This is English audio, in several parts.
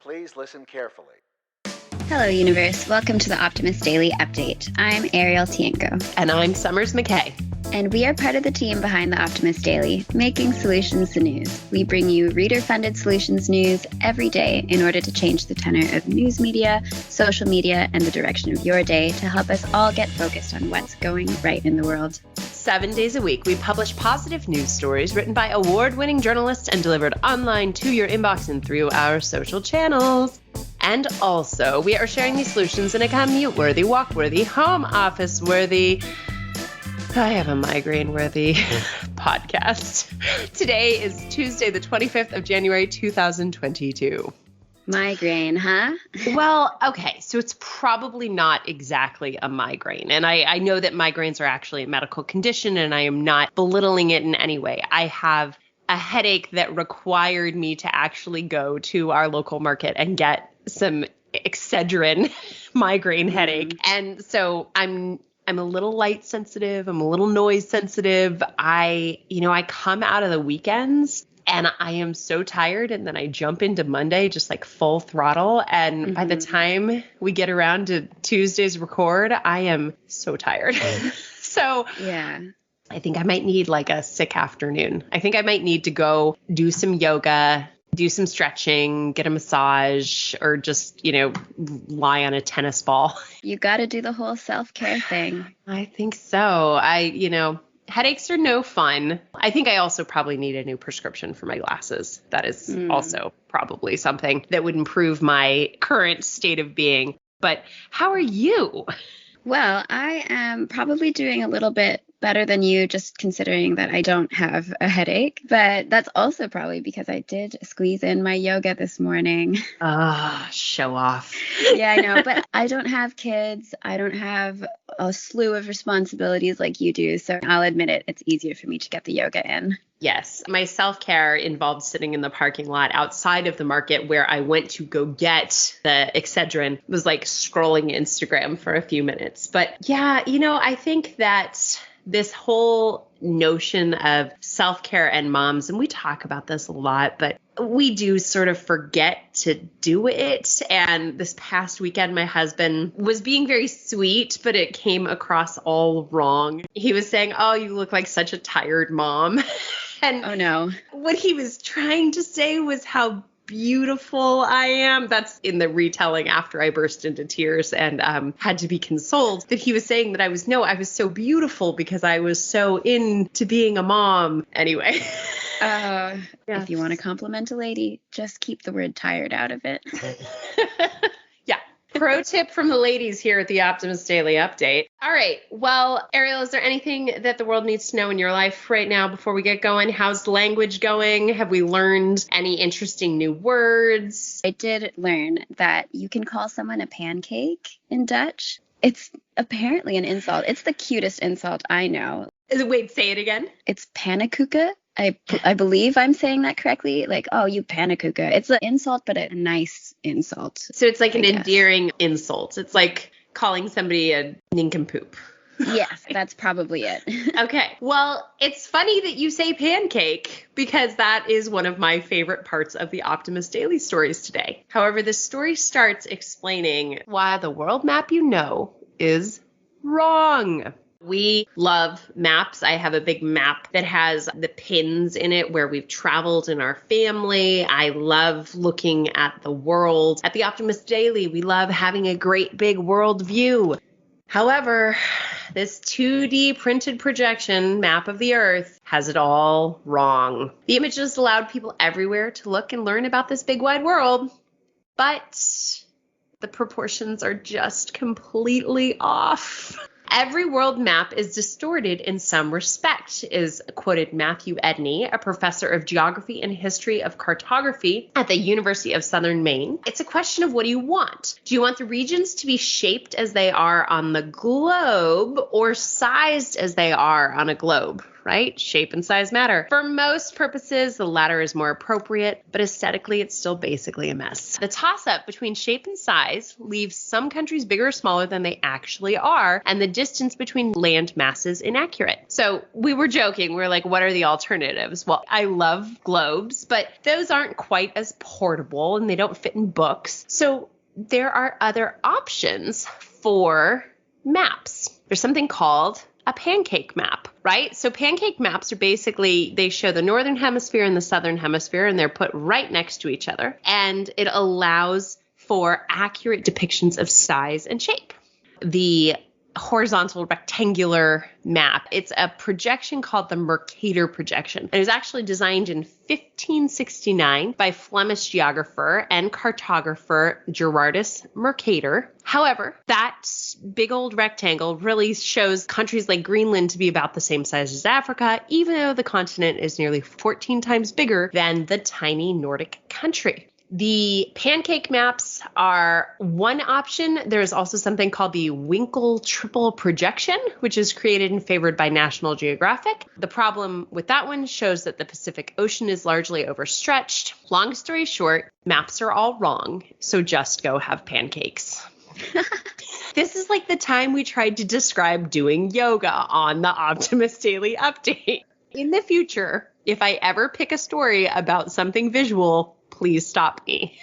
Please listen carefully. Hello, universe. Welcome to the Optimist Daily update. I'm Ariel Tienko. And I'm Summers McKay. And we are part of the team behind the Optimist Daily, making solutions the news. We bring you reader-funded solutions news every day in order to change the tenor of news media, social media, and the direction of your day to help us all get focused on what's going right in the world. 7 days a week, we publish positive news stories written by award-winning journalists and delivered online to your inbox and through our social channels. And also, we are sharing these solutions in a commute-worthy, walk-worthy, home office-worthy, I have a migraine-worthy podcast. Today is Tuesday, the 25th of January, 2022. Migraine, huh? Well, okay, so it's probably not exactly a migraine. And I know that migraines are actually a medical condition, and I am not belittling it in any way. I have a headache that required me to actually go to our local market and get some Excedrin migraine headache. And so I'm a little light sensitive. I'm a little noise sensitive. I come out of the weekends and I am so tired. And then I jump into Monday, just like full throttle. And by the time we get around to Tuesday's record, I am so tired. So yeah, I think I might need like a sick afternoon. I think I might need to go do some yoga, do some stretching, get a massage, or just, lie on a tennis ball. You got to do the whole self-care thing. I think so. Headaches are no fun. I think I also probably need a new prescription for my glasses. That is also probably something that would improve my current state of being. But how are you? Well, I am probably doing a little bit better than you, just considering that I don't have a headache. But that's also probably because I did squeeze in my yoga this morning. Show off. Yeah, I know. But I don't have kids. I don't have a slew of responsibilities like you do. So I'll admit it, it's easier for me to get the yoga in. Yes. My self-care involved sitting in the parking lot outside of the market where I went to go get the Excedrin. It was like scrolling Instagram for a few minutes. But yeah, I think that this whole notion of self-care and moms, and we talk about this a lot, but we do sort of forget to do it. And this past weekend, my husband was being very sweet, but it came across all wrong. He was saying, "Oh, you look like such a tired mom." And oh no, what he was trying to say was how beautiful I am. That's in the retelling after I burst into tears and had to be consoled, that he was saying that I was so beautiful because I was so into being a mom. Anyway. If you want to compliment a lady, just keep the word tired out of it. Yeah. Pro tip from the ladies here at the Optimist Daily Update. All right. Well, Ariel, is there anything that the world needs to know in your life right now before we get going? How's language going? Have we learned any interesting new words? I did learn that you can call someone a pancake in Dutch. It's apparently an insult. It's the cutest insult I know. Wait, say it again. It's pannenkoeken. I believe I'm saying that correctly. Like, oh, you pannenkoeken. It's an insult, but a nice insult. So it's like an endearing insult. It's like calling somebody a nincompoop. Yes, that's probably it. Okay. Well, it's funny that you say pancake because that is one of my favorite parts of the Optimist Daily stories today. However, the story starts explaining why the world map is wrong. We love maps. I have a big map that has the pins in it where we've traveled in our family. I love looking at the world. At the Optimist Daily, we love having a great big world view. However, this 2D printed projection map of the Earth has it all wrong. The images allowed people everywhere to look and learn about this big wide world, but the proportions are just completely off. Every world map is distorted in some respect, is quoted Matthew Edney, a professor of geography and history of cartography at the University of Southern Maine. It's a question of what do you want? Do you want the regions to be shaped as they are on the globe or sized as they are on a globe? right? Shape and size matter. For most purposes, the latter is more appropriate, but aesthetically, it's still basically a mess. The toss-up between shape and size leaves some countries bigger or smaller than they actually are, and the distance between land masses inaccurate. So we were joking. We're like, what are the alternatives? Well, I love globes, but those aren't quite as portable and they don't fit in books. So there are other options for maps. There's something called a pancake map, right? So pancake maps are basically, they show the northern hemisphere and the southern hemisphere, and they're put right next to each other. And it allows for accurate depictions of size and shape. The horizontal rectangular map, it's a projection called the Mercator projection. It was actually designed in 1569 by Flemish geographer and cartographer Gerardus Mercator. However, that big old rectangle really shows countries like Greenland to be about the same size as Africa, even though the continent is nearly 14 times bigger than the tiny Nordic country. The pancake maps are one option. There's also something called the Winkle triple projection, which is created and favored by National Geographic. The problem with that one shows that the Pacific Ocean is largely overstretched. Long story short, maps are all wrong, so just go have pancakes. This is like the time we tried to describe doing yoga on the Optimist Daily Update. In the future, if I ever pick a story about something visual, please stop me.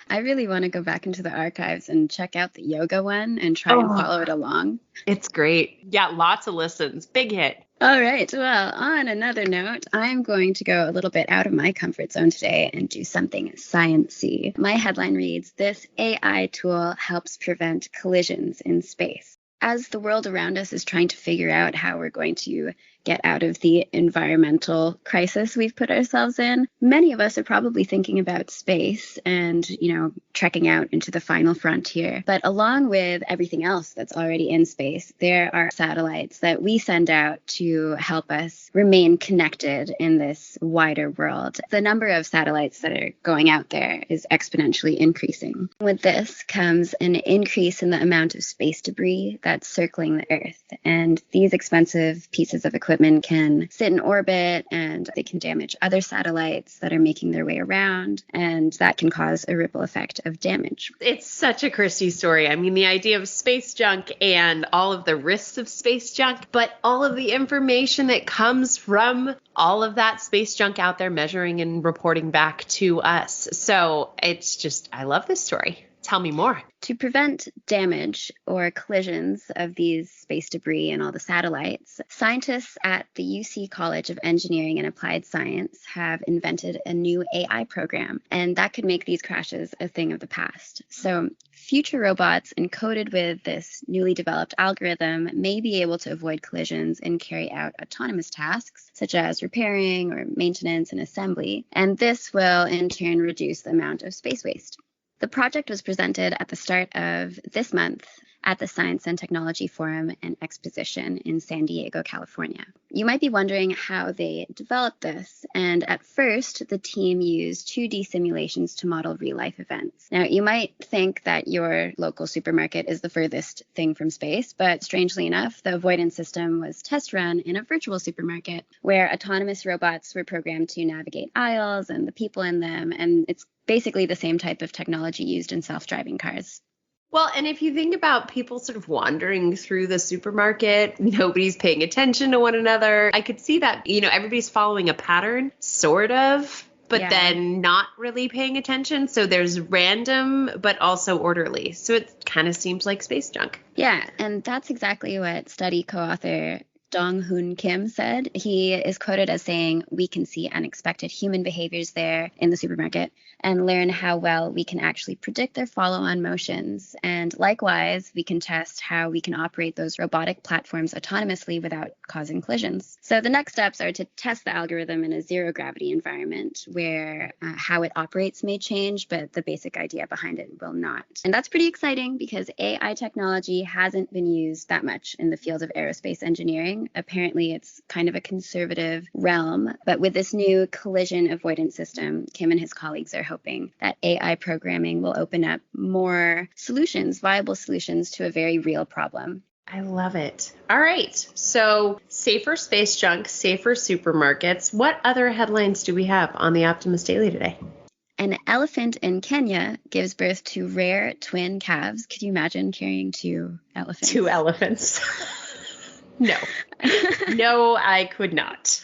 I really want to go back into the archives and check out the yoga one and try and follow it along. It's great. Yeah, lots of listens. Big hit. All right. Well, on another note, I'm going to go a little bit out of my comfort zone today and do something science-y. My headline reads, "This AI tool helps prevent collisions in space." As the world around us is trying to figure out how we're going to get out of the environmental crisis we've put ourselves in, many of us are probably thinking about space and, trekking out into the final frontier. But along with everything else that's already in space, there are satellites that we send out to help us remain connected in this wider world. The number of satellites that are going out there is exponentially increasing. With this comes an increase in the amount of space debris that's circling the Earth. And these expensive pieces of equipment can sit in orbit and they can damage other satellites that are making their way around, and that can cause a ripple effect of damage. It's such a Kristy story. I mean, the idea of space junk and all of the risks of space junk, but all of the information that comes from all of that space junk out there measuring and reporting back to us. So it's just, I love this story. Tell me more. To prevent damage or collisions of these space debris and all the satellites, scientists at the UC College of Engineering and Applied Science have invented a new AI program, and that could make these crashes a thing of the past. So future robots encoded with this newly developed algorithm may be able to avoid collisions and carry out autonomous tasks, such as repairing or maintenance and assembly, and this will in turn reduce the amount of space waste. The project was presented at the start of this month at the Science and Technology Forum and Exposition in San Diego, California. You might be wondering how they developed this, and at first, the team used 2D simulations to model real-life events. Now, you might think that your local supermarket is the furthest thing from space, but strangely enough, the avoidance system was test run in a virtual supermarket where autonomous robots were programmed to navigate aisles and the people in them, and it's basically the same type of technology used in self-driving cars. Well, and if you think about people sort of wandering through the supermarket, nobody's paying attention to one another. I could see that, everybody's following a pattern, sort of, but then not really paying attention. So there's random, but also orderly. So it kind of seems like space junk. Yeah, and that's exactly what study co-author Dong-Hoon Kim said. He is quoted as saying, "We can see unexpected human behaviors there in the supermarket and learn how well we can actually predict their follow-on motions. And likewise, we can test how we can operate those robotic platforms autonomously without causing collisions." So the next steps are to test the algorithm in a zero-gravity environment where how it operates may change, but the basic idea behind it will not. And that's pretty exciting because AI technology hasn't been used that much in the field of aerospace engineering. Apparently, it's kind of a conservative realm. But with this new collision avoidance system, Kim and his colleagues are hoping that AI programming will open up more solutions, viable solutions to a very real problem. I love it. All right. So safer space junk, safer supermarkets. What other headlines do we have on the Optimist Daily today? An elephant in Kenya gives birth to rare twin calves. Could you imagine carrying 2 elephants? 2 elephants. No. No, I could not.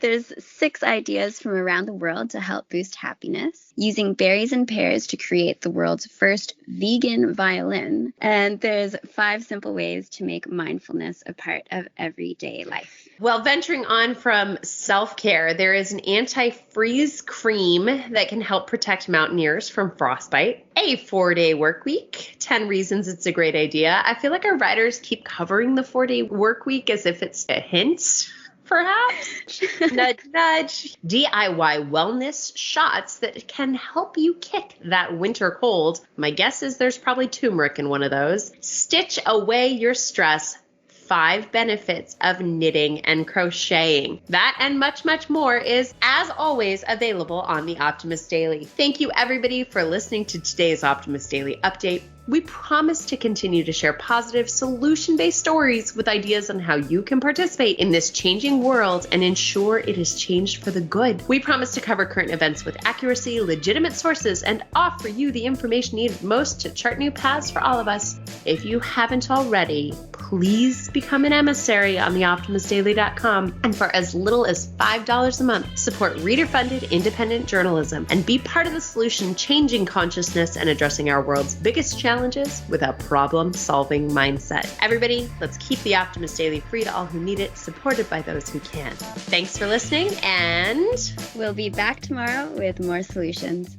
There's 6 ideas from around the world to help boost happiness, using berries and pears to create the world's first vegan violin. And there's 5 simple ways to make mindfulness a part of everyday life. Well, venturing on from self-care, there is an anti-freeze cream that can help protect mountaineers from frostbite. A 4-day work week, 10 reasons it's a great idea. I feel like our writers keep covering the 4-day work week as if it's a hint. Perhaps. Nudge, nudge. DIY wellness shots that can help you kick that winter cold. My guess is there's probably turmeric in one of those. Stitch away your stress. 5 benefits of knitting and crocheting. That and much, much more is, as always, available on the Optimist Daily. Thank you, everybody, for listening to today's Optimist Daily update. We promise to continue to share positive, solution-based stories with ideas on how you can participate in this changing world and ensure it is changed for the good. We promise to cover current events with accuracy, legitimate sources, and offer you the information needed most to chart new paths for all of us. If you haven't already, please become an emissary on theoptimistdaily.com, and for as little as $5 a month, support reader-funded independent journalism and be part of the solution, changing consciousness and addressing our world's biggest challenges with a problem-solving mindset. Everybody, let's keep the Optimist Daily free to all who need it, supported by those who can. Thanks for listening, and we'll be back tomorrow with more solutions.